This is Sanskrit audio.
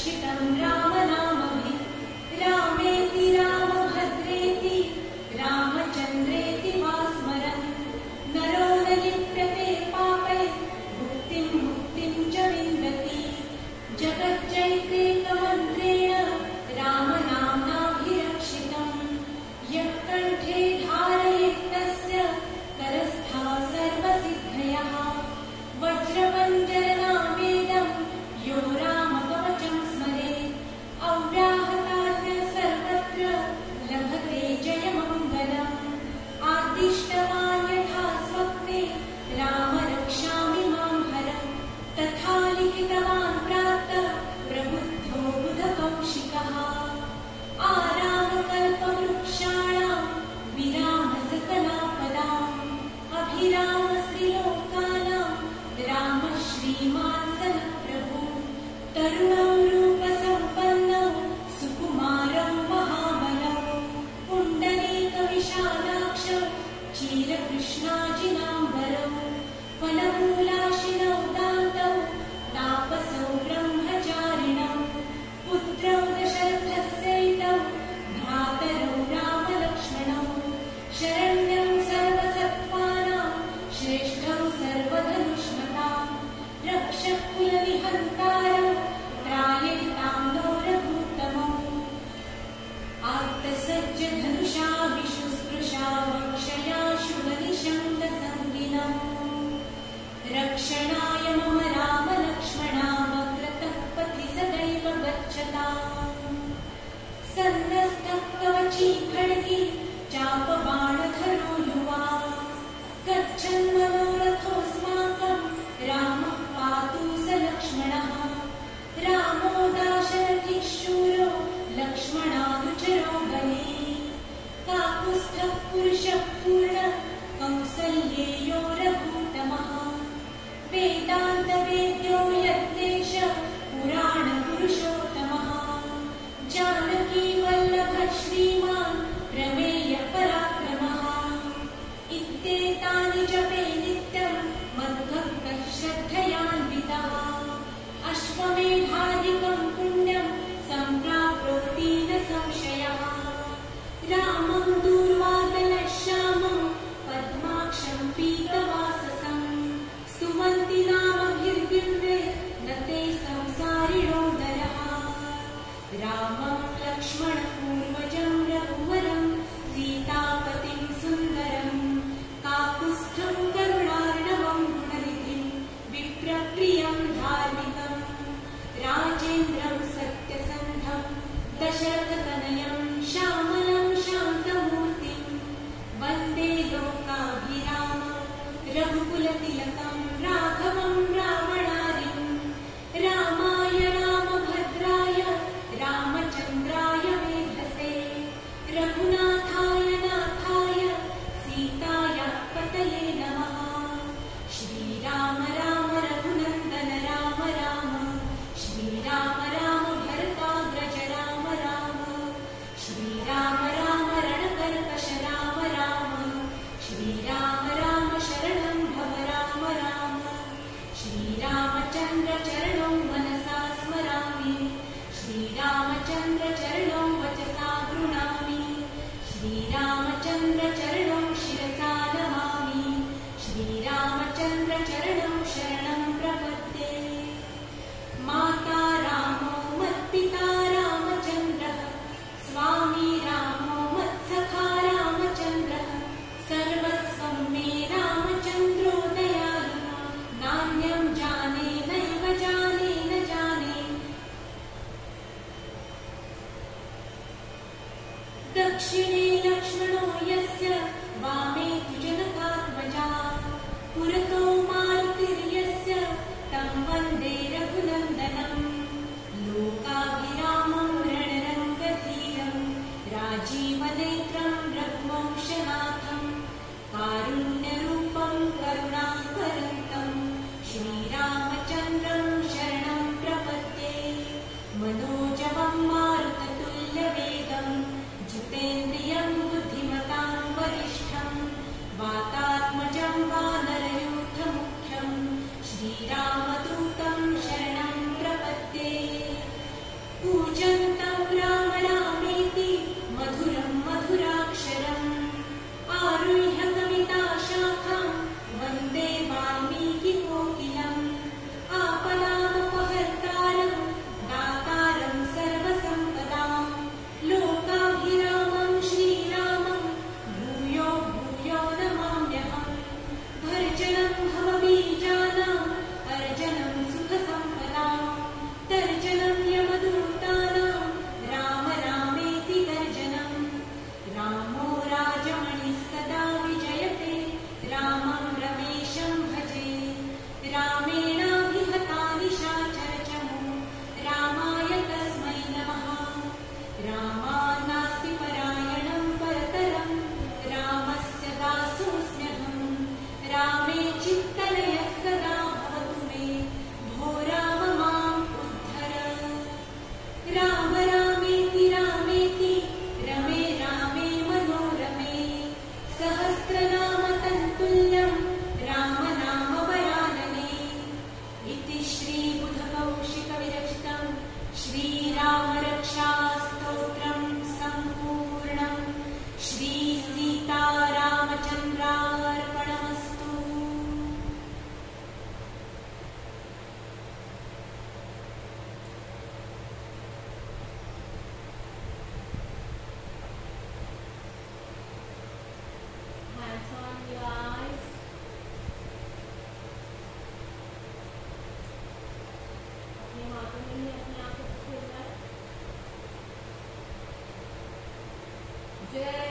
रक्षितं रामनामभिः रामेति रामभद्रेति रामचन्द्रेति वा स्मरन् नरो न लिप्यते पापैः मुक्तिं च विन्दति जगज्जैत्रेकमन्त्रेण रामनाम्नाभिरक्षितं यः कण्ठे धारयेत्तस्य करस्था सर्वसिद्धयः वज्रपञ्जरनामेदं यो रामकवचं स्मरेत् अव्याहताज्ञ सर्वत्र लभते जयमङ्गलम् आदिष्टवान् यथा स्वप्ने राम रक्षामि मां हरम् तथा लिखितवान् प्रातः प्रबुद्धो बुधकौशिकः आरामकल्पवृक्षाणां विरामसकलापदाम् अभिरामस्त्रिलोकानां राम श्रीमान् सनः प्रभु तरुणौ रूपसम्पन्नौ सुकुमारौ महाबलौ पुण्डरीकविशालाक्षौ क्षीरकृष्णाजिनाम्बरौ फलमूलाशिनौ दान्तौ तापसौ ब्रह्मचारिणौ पुत्रौ दशरथस्यैतौ भ्रातरौ रामलक्ष्मणौ शरण्यं सर्वसत्त्वानां श्रेष्ठौ सर्वधनुष्मतां रक्षकुलनिहन्तारौ त्रायैतां नो रघुत्तमौ आर्तसज्जधनुषा विशुस्पृशा वक्षया शुभनिशङ्कसङ्गिनौ रक्षणाय मम रामलक्ष्मणा वक्रतः पथि सदैव गच्छताम् सन्नस्तः कवची खड्गी चापबाणधरो युवा गच्छन् मनोरथोऽस्माकं रामः पातु स लक्ष्मणः रामो दाशरथिः शूरो लक्ष्मणानुचरो बली काकुत्स्थः पुरुषः पूर्णः कौसल्येयो रघुत्तमः वेदान्तवेद्यो यज्ञेश पुराणपुरुषोत्तमः जानकीवल्लभः श्रीमान् प्रमेयः पराक्रमः इत्येतानि जपे नित्यं मद्भक्तः श्रद्धयान्वितः अश्वमेधादिकं पुण्यं सम्प्राप्नोति न संशयः रामं दूर्वादनः श्यामं पद्माक्षं पीतवाससं स्तुवन्ति नामभिर्दिव्ये न ते संसारिणो नरः रामं लक्ष्मणपूर्वजं रघुवरं सीतापतिं सुन्दरं काकुत्स्थं करुणार्णवं गुणनिधिं विप्रप्रियं धार्मिकं राजेन्द्रं सत्यसन्धं दशरथतनयं श्यामलं शान्तमूर्तिं वन्दे लोकाभिरामं रघुकुलतिलकं राघवं रावणारिं रामाय रामभद्राय रामचन्द्राय वेधसे रघुनाथाय नाथाय सीताय पतये नमः श्रीराम राम रघुनन्दन राम राम श्रीराम राम भरताग्रज राम राम श्रीराम राम रणकर्कश राम राम श्रीराम राम शरणं भव राम राम श्रीरामचन्द्र चरणौ मनसा स्मरामि श्रीरामचन्द्र चरणौ वचसा गृह्णामि श्रीरामचन्द्र चरणौ शिरसा नमामि श्रीरामचन्द्र चरणौ शरणं प्रपद्ये माता रामो मत्पिता रामचन्द्रः स्वामी रामो मत्सखा रामचन्द्रः सर्वस्वं मे रामचन्द्रो दयालु नान्यं जाने नैव जाने न जाने दक्षिणे लक्ष्मणो यस्य वामे तु जनकात्मजा पुरतो मारुतिर्यस्य तं वन्दे श्रीरामचन्द्रार्पणमस्तु। Hands on your eyes. अपने हाथों में ही अपने आंखों को खोलना है। जय